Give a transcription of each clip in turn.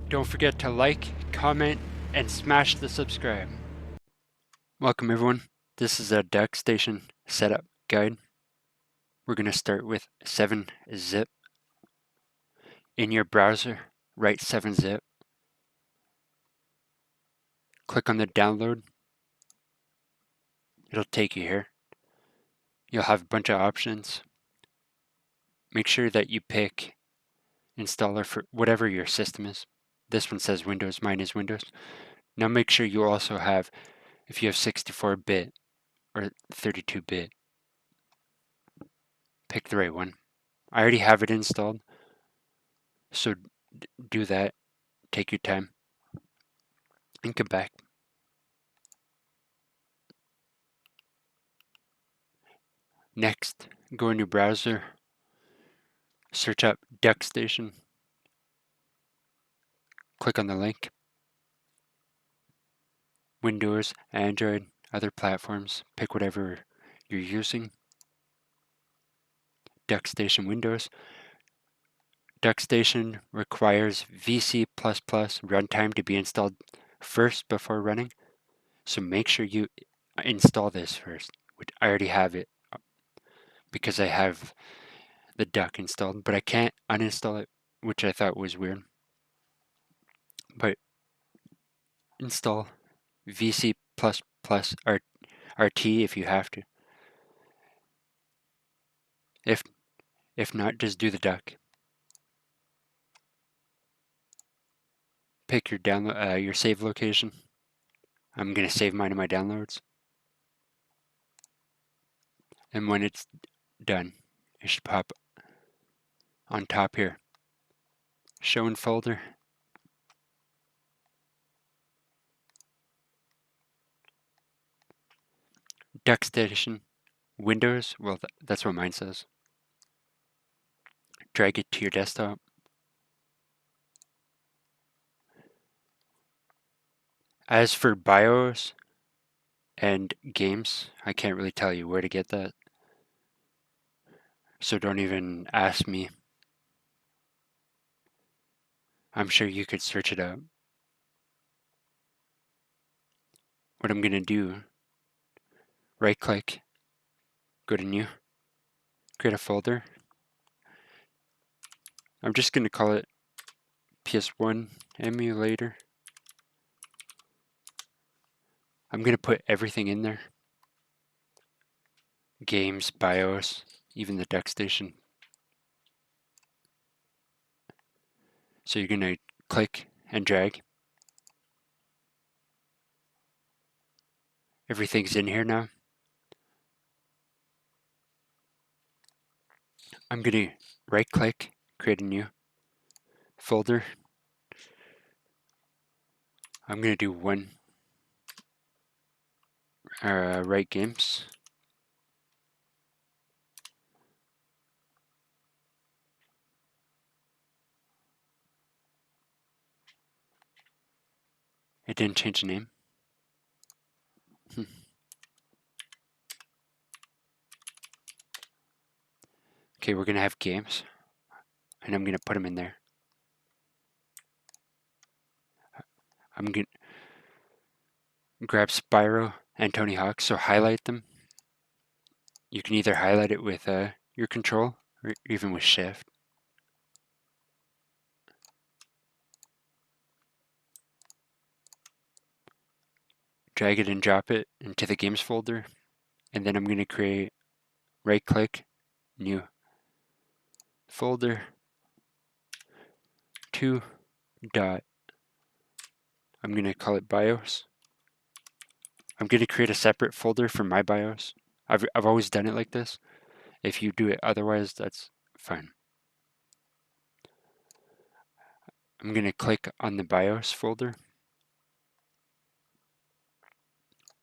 Don't forget to like, comment, and smash the subscribe. Welcome everyone. This is a Duckstation setup guide. We're going to start with 7-zip. In your browser, write 7-zip. Click on the download. It'll take you here. You'll have a bunch of options. Make sure that you pick installer for whatever your system is. This one says Windows, mine is Windows. Now make sure you also have, if you have 64-bit or 32-bit, pick the right one. I already have it installed, so do that. Take your time and come back. Next, go in your browser, search up Duckstation, click on the link. Windows, Android, other platforms, pick whatever you're using. Duckstation Windows. Duckstation requires VC++ runtime to be installed first before running, so make sure you install this first, which I already have it because I have the Duck installed, but I can't uninstall it, which I thought was weird. But install VC++ RT if you have to. If not, just do the Duck. Pick your download your save location. I'm gonna save mine in my downloads. And when it's done, it should pop on top here. Show in folder. Duckstation Windows. Well, that's what mine says. Drag it to your desktop. As for BIOS and games, I can't really tell you where to get that. So don't even ask me. I'm sure you could search it out. What I'm gonna do, right click, go to new, create a folder. I'm just gonna call it PS1 emulator. I'm gonna put everything in there. Games, BIOS, even the Duckstation. So you're gonna click and drag. Everything's in here now. I'm gonna right click, create a new folder. I'm gonna do one, write games. It didn't change the name. Okay, we're gonna have games, and I'm gonna put them in there. I'm gonna grab Spyro and Tony Hawk, so highlight them. You can either highlight it with your control or even with shift. Drag it and drop it into the games folder, and then I'm gonna create, right click, new folder, 2 dot, I'm gonna call it BIOS. I'm gonna create a separate folder for my BIOS. I've always done it like this. If you do it otherwise, that's fine. I'm gonna click on the BIOS folder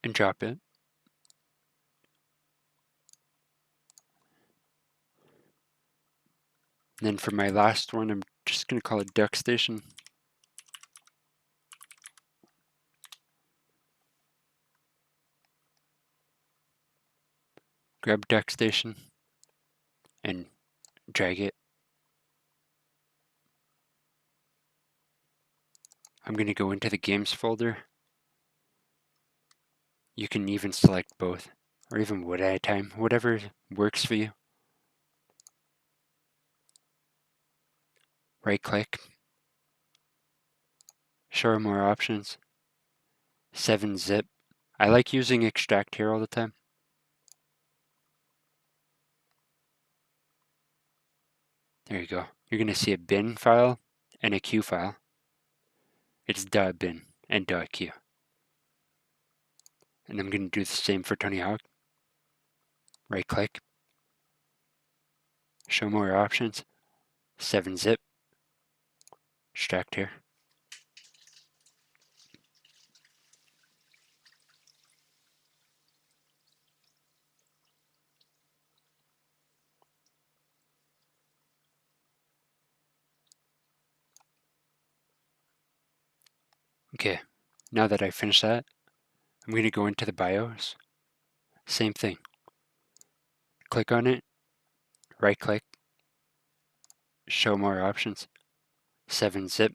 and drop it. And then for my last one, I'm just gonna call it Duckstation. Grab Duckstation and drag it. I'm going to go into the games folder. You can even select both, or even one at a time, whatever works for you. Right click, show more options, 7-zip. I like using extract here all the time. There you go. You're going to see a bin file and a Q file. It's .bin and .q. And I'm going to do the same for Tony Hawk. Right click, show more options, 7-zip, extract here. Okay, now that I finished that, I'm going to go into the BIOS. Same thing. Click on it, right click, show more options, 7-zip,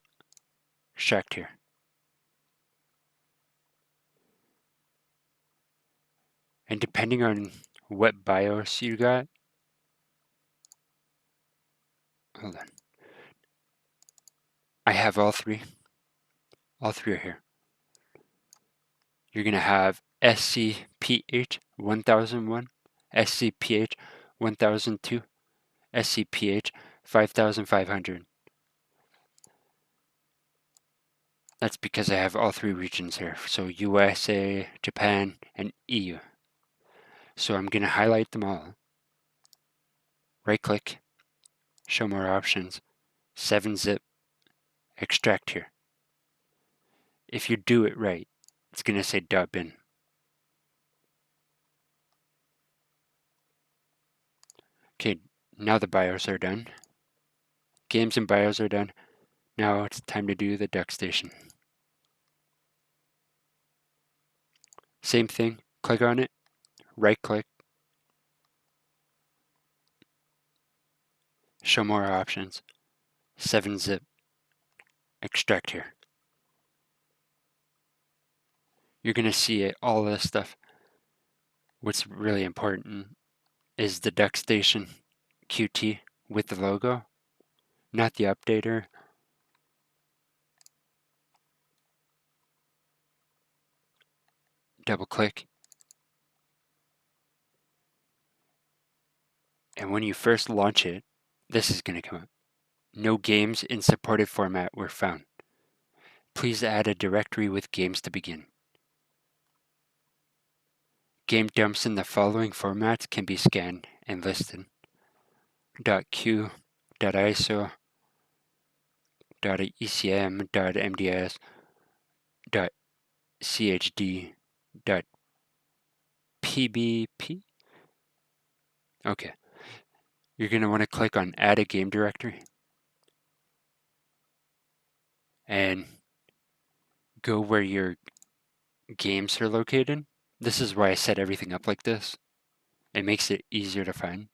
extract here. And depending on what BIOS you got, hold on. I have all three. All three are here. You're going to have SCPH 1001, SCPH 1002, SCPH 5500. That's because I have all three regions here. So USA, Japan, and EU. So I'm going to highlight them all. Right click, show more options, 7-zip, extract here. If you do it right, it's going to say .bin. Okay, now the BIOS are done. Games and BIOS are done. Now it's time to do the Duckstation. Same thing, click on it, right click, show more options, 7-zip, extract here. You're going to see it, all this stuff. What's really important is the Duckstation QT with the logo, not the updater. Double click. And when you first launch it, this is going to come up. No games in supported format were found. Please add a directory with games to begin. Game dumps in the following formats can be scanned and listed. .q, .iso, .ecm, .mds, .chd, .pbp. Okay. You're going to want to click on Add a Game Directory and go where your games are located. This is why I set everything up like this. It makes it easier to find.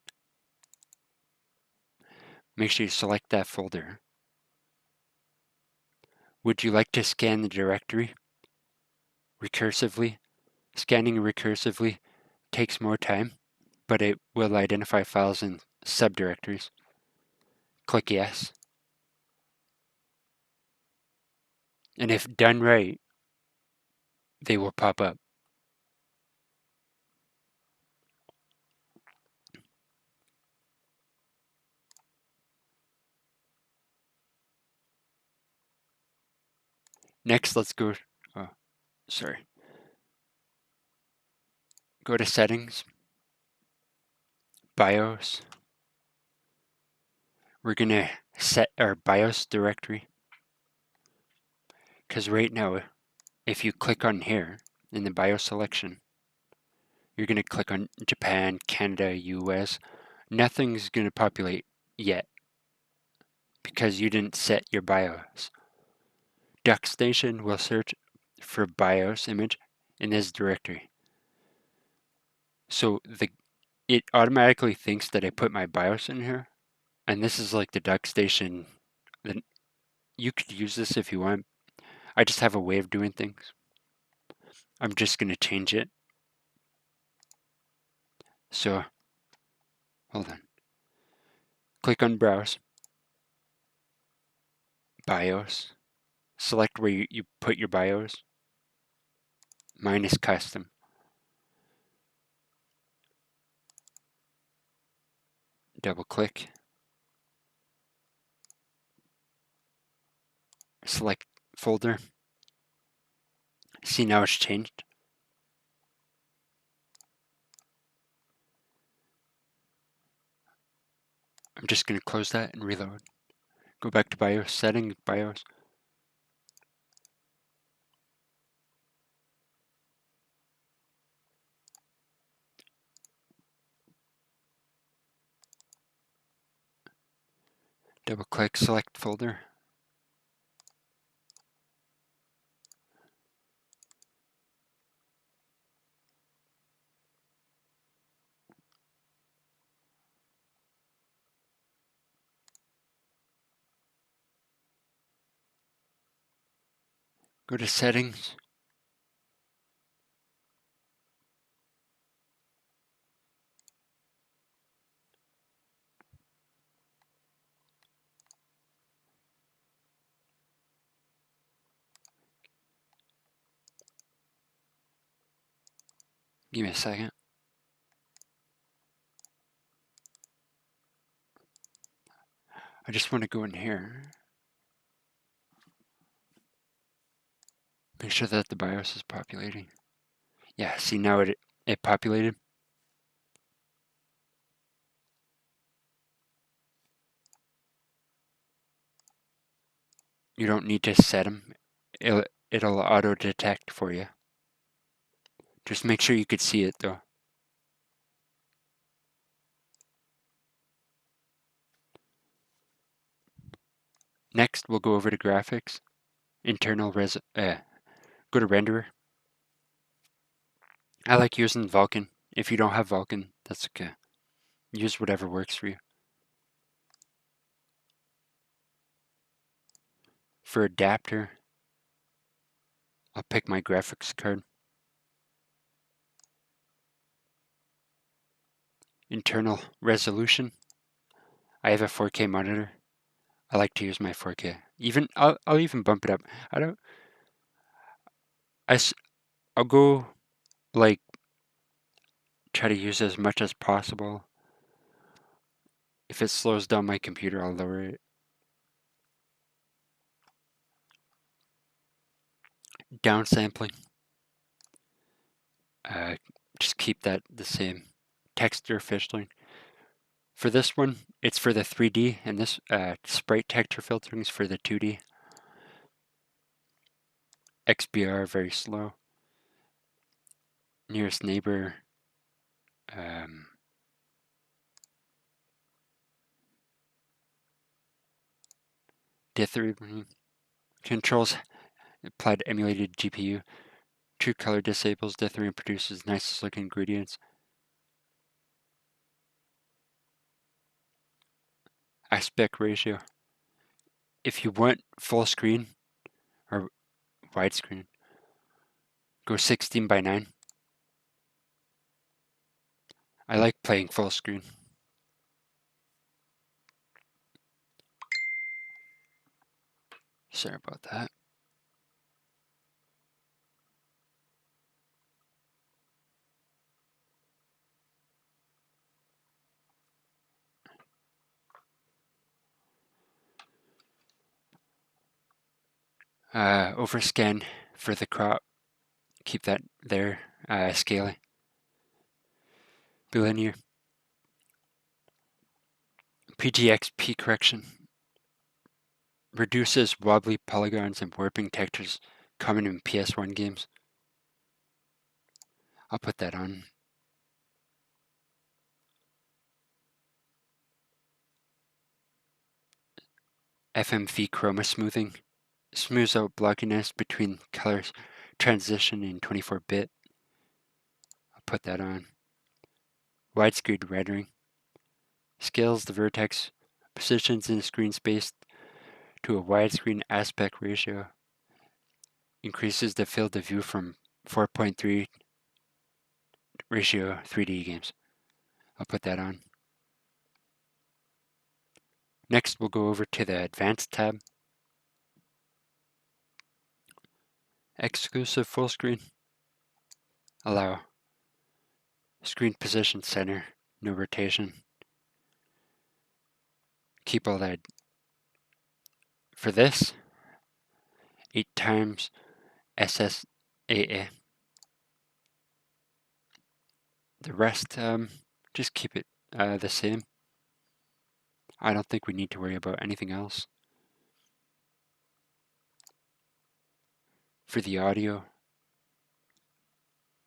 Make sure you select that folder. Would you like to scan the directory recursively? Scanning recursively takes more time, but it will identify files in subdirectories. Click yes. And if done right, they will pop up. Next, let's go, go to Settings, BIOS. We're going to set our BIOS directory. Because right now, if you click on here in the BIOS selection, you're going to click on Japan, Canada, US. Nothing's going to populate yet because you didn't set your BIOS. Duckstation will search for BIOS image in this directory. So it automatically thinks that I put my BIOS in here, and this is like the Duckstation. You could use this if you want. I just have a way of doing things. I'm just going to change it. So, hold on. Click on Browse, BIOS. Select where you put your BIOS. Mine is custom. Double click. Select folder. See, now it's changed. I'm just going to close that and reload. Go back to BIOS, settings, BIOS. Double click, select folder. Go to settings. Give me a second. I just want to go in here. Make sure that the BIOS is populating. Yeah, see now it populated. You don't need to set them. It'll auto detect for you. Just make sure you could see it though. Next, we'll go over to graphics, internal go to renderer. I like using Vulkan. If you don't have Vulkan, that's okay. Use whatever works for you. For adapter, I'll pick my graphics card. Internal resolution, I have a 4K monitor. I like to use my 4K. I'll even bump it up. I'll go like try to use as much as possible. If it slows down my computer, I'll lower it. Downsampling. Just keep that the same. Texture filtering. For this one, it's for the 3D, and this sprite texture filtering is for the 2D. XBR, very slow. Nearest neighbor. Dithering. Controls applied to emulated GPU. True color disables dithering and produces nicest looking ingredients. Aspect ratio. If you want full screen or widescreen, go 16:9. I like playing full screen. Sorry about that. Overscan for the crop. Keep that there. Scaling. Bilinear. PGXP correction. Reduces wobbly polygons and warping textures common in PS1 games. I'll put that on. FMV chroma smoothing. Smooths out blockiness between colors. Transition in 24-bit. I'll put that on. Widescreen rendering. Scales the vertex positions in the screen space to a widescreen aspect ratio. increases the field of view from 4.3 ratio 3D games. I'll put that on. Next, we'll go over to the Advanced tab. Exclusive full screen. Allow screen position center, no rotation. Keep all that. For this, 8 times SSAA. The rest, just keep it the same. I don't think we need to worry about anything else. For the audio,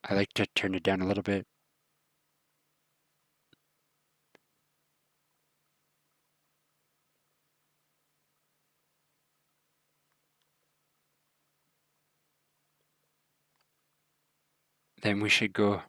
I like to turn it down a little bit. Then we should go